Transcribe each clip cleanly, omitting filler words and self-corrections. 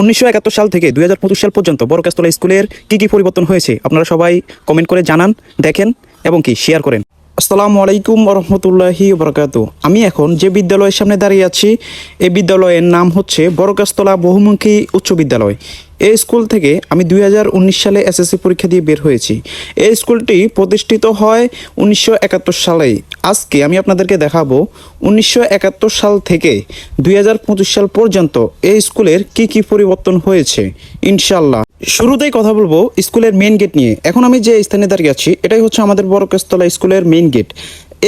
1971 সাল থেকে 2025 সাল পর্যন্ত বড়গাছতলা স্কুলের কি পরিবর্তন হয়েছে আপনারা সবাই কমেন্ট করে জানান, দেখেন এবং শেয়ার করেন। আসসালামু আলাইকুম রহমতুল্লাহি বারাকাতুহু। আমি এখন যে বিদ্যালয়ের সামনে দাঁড়িয়ে আছি এই বিদ্যালয়ের নাম হচ্ছে বড়গাছতলা বহুমুখী উচ্চ বিদ্যালয়। এই স্কুল থেকে আমি 2019 সালে এসএসসি পরীক্ষা দিয়ে বের হয়েছি। এই স্কুলটি প্রতিষ্ঠিত হয় 1971 সালে। আজকে আমি আপনাদেরকে দেখাবো 1971 সাল থেকে 2025 সাল পর্যন্ত এই স্কুলের কি পরিবর্তন হয়েছে ইনশাল্লাহ। শুরুতেই কথা বলবো স্কুলের মেইন গেট নিয়ে। এখন আমি যে স্থানে দাঁড়িয়ে আছি এটাই হচ্ছে আমাদের বড়গাছতলা স্কুলের মেইন গেট।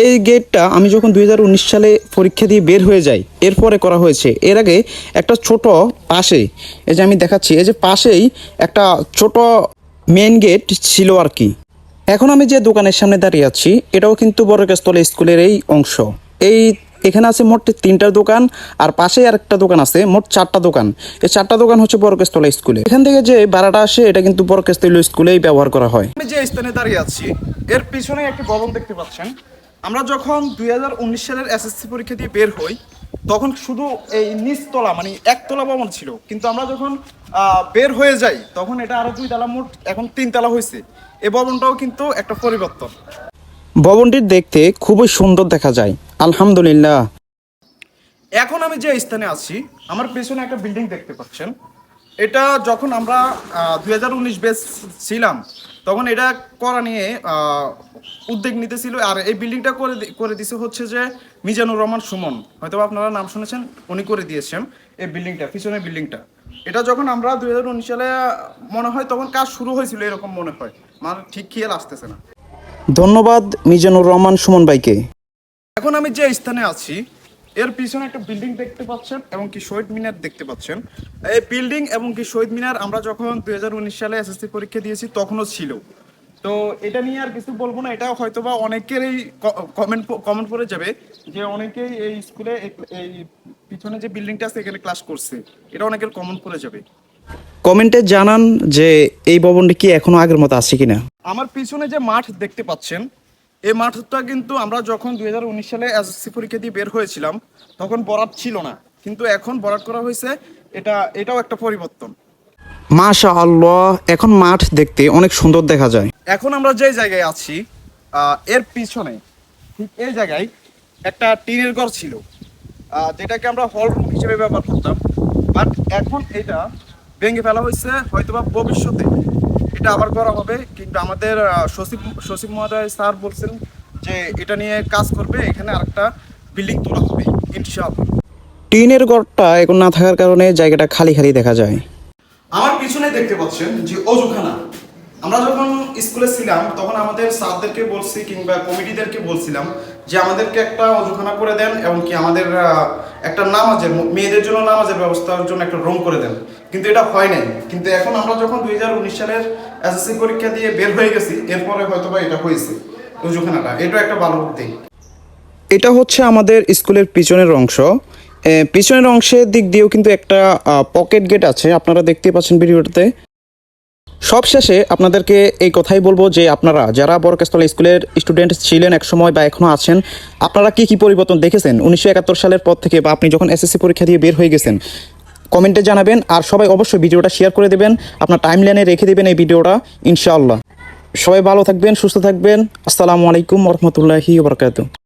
এই গেটটা আমি যখন 2019 সালে পরীক্ষা দিয়ে বের হয়ে যাই এরপরে করা হয়েছে। এর আগে একটা ছোট পাশে, এই যে আমি দেখাচ্ছি, এই যে পাশেই একটা ছোট মেইন গেট ছিল আর কি। এখন আমি যে দোকানের সামনে দাঁড়িয়ে আছি এটাও কিন্তু বড়গাছতলা স্কুলের এই অংশ। এখানে আছে মোট 3টা দোকান, আর পাশে আর একটা দোকান আছে, মোট 4টা দোকান। এই 4টা দোকান হচ্ছে বড়গাছতলা স্কুলে। এখান থেকে যে ভাড়াটা আসে এটা কিন্তু বড়গাছতলা স্কুলেই ব্যবহার করা হয়। আমি যে স্থানে দাঁড়িয়ে আছি এর পিছনে একটি ভবন দেখতে পাচ্ছেন। আমরা যখন 2019 সালের এসএসসি পরীক্ষা দিয়ে বের হই তখন শুধু এই নিচতলা মানে একতলা ভবন ছিল, কিন্তু আমরা যখন বের হয়ে যাই তখন এটা আরো 2 তলা, মোট এখন 3 তলা হয়েছে। এই ভবনটাও কিন্তু একটা পরিবর্তন। ভবনটি দেখতে খুবই সুন্দর দেখা যায়, আলহামদুলিল্লাহ। এখন আমি যে স্থানে আছি আমার পেছনে একটা বিল্ডিং দেখতে পাচ্ছেন। এটা যখন আমরা 2019 ব্যাচ ছিলাম তখন এটা করা নিয়ে উদ্যোগ নিতেছিল। আর এই বিল্ডিংটা করে দিছে হচ্ছে যে মিজানুর রহমান সুমন, হয়তো আপনারা নাম শুনেছেন, উনি করে দিয়েছেন এই বিল্ডিংটা, পিছনের বিল্ডিংটা। এটা যখন আমরা 2019 সালে মনে হয় তখন কাজ শুরু হয়েছিল এরকম মনে হয়, আমার ঠিক খেয়াল আসতেছে না। ধন্যবাদ মিজানুর রহমান সুমন ভাইকে। এখন আমি যে স্থানে আছি এর পিছনে একটা বিল্ডিং দেখতে পাচ্ছেন এবং শহীদ মিনার দেখতে পাচ্ছেন। এই বিল্ডিং এবং শহীদ মিনার আমরা যখন 2019 সালে এসএসসি পরীক্ষা দিয়েছি তখনও ছিল। তো এটা নিয়ে আর কিছু বলবো না। এটা হয়তোবা অনেকেরই কমেন্ট করে যাবে যে অনেকেই এই স্কুলে এই পিছনে যে বিল্ডিংটা আছে এখানে ক্লাস করছে, এটা অনেকের কমেন্ট করে যাবে। কমেন্টে জানান যে এই ভবনটি কি এখনো আগের মতো আছে কিনা। আমার পিছনে যে মাঠ দেখতে পাচ্ছেন এই মাঠটা কিন্তু আমরা যখন 2019 সালে এসএসসি পরীক্ষা দিয়ে বের হয়েছিলাম তখন বরাদ ছিল না, কিন্তু এখন বরাদ করা হয়েছে। এটাও একটা পরিবর্তন। মাশাআল্লাহ, এখন মাঠ দেখতে অনেক সুন্দর দেখা যায়। এখন আমরা যে জায়গায় আছি এর পিছনে ঠিক এই জায়গায় একটা টিনের ঘর ছিল, যেটাকে আমরা হল রুম হিসেবে ব্যবহার করতাম। বাট এখন এটা ভেঙে ফেলা হয়েছে, হয়তোবা ভবিষ্যতে এটা আবার করা হবে। কিন্তু আমাদের সচিব মহোদয় স্যার বলছেন যে এটা নিয়ে কাজ করবে, এখানে আরেকটা বিল্ডিং তোলা হবে ইনশাআল্লাহ। টিনের ঘরটা এখন না থাকার কারণে জায়গাটা খালি দেখা যায়। আমার পিছনে দেখতে পাচ্ছেন যে অজুখানা। আমরা যখন স্কুলে ছিলাম তখন আমাদের স্যারদেরকে বলছি কিংবা কমিটিদেরকে বলছিলাম যে আমাদেরকে একটা অজুখানা করে দেন এবং আমাদের একটা নামাজের, মেয়েদের জন্য নামাজের ব্যবস্থার জন্য একটা রুম করে দেন, কিন্তু এটা হয় নাই। কিন্তু এখন আমরা যখন 2019 সালের এসএসসি পরীক্ষা দিয়ে বের হয়ে গেছি এরপরে হয়তোবা এটা হয়েছে অজুখানাটা। এটা একটা ভালো উদ্যোগ। এটা হচ্ছে আমাদের স্কুলের পিছনের অংশ। পিছনের অংশের দিক দিয়েও কিন্তু একটা পকেট গেট আছে, আপনারা দেখতে পাচ্ছেন ভিডিওটাতে। সবশেষে আপনাদেরকে এই কথাই বলবো যে আপনারা যারা বড়গাছতলা স্কুলের স্টুডেন্ট ছিলেন এক সময় বা এখনও আছেন, আপনারা কি পরিবর্তন দেখেছেন 1971 সালের পর থেকে, বা আপনি যখন এসএসসি পরীক্ষা দিয়ে বের হয়ে গেছেন, কমেন্টে জানাবেন। আর সবাই অবশ্যই ভিডিওটা শেয়ার করে দেবেন, আপনার টাইমলাইনে রেখে দেবেন এই ভিডিওটা ইনশাআল্লাহ। সবাই ভালো থাকবেন, সুস্থ থাকবেন। আসসালামু আলাইকুম রহমতুল্লাহি বারাকাতুহু।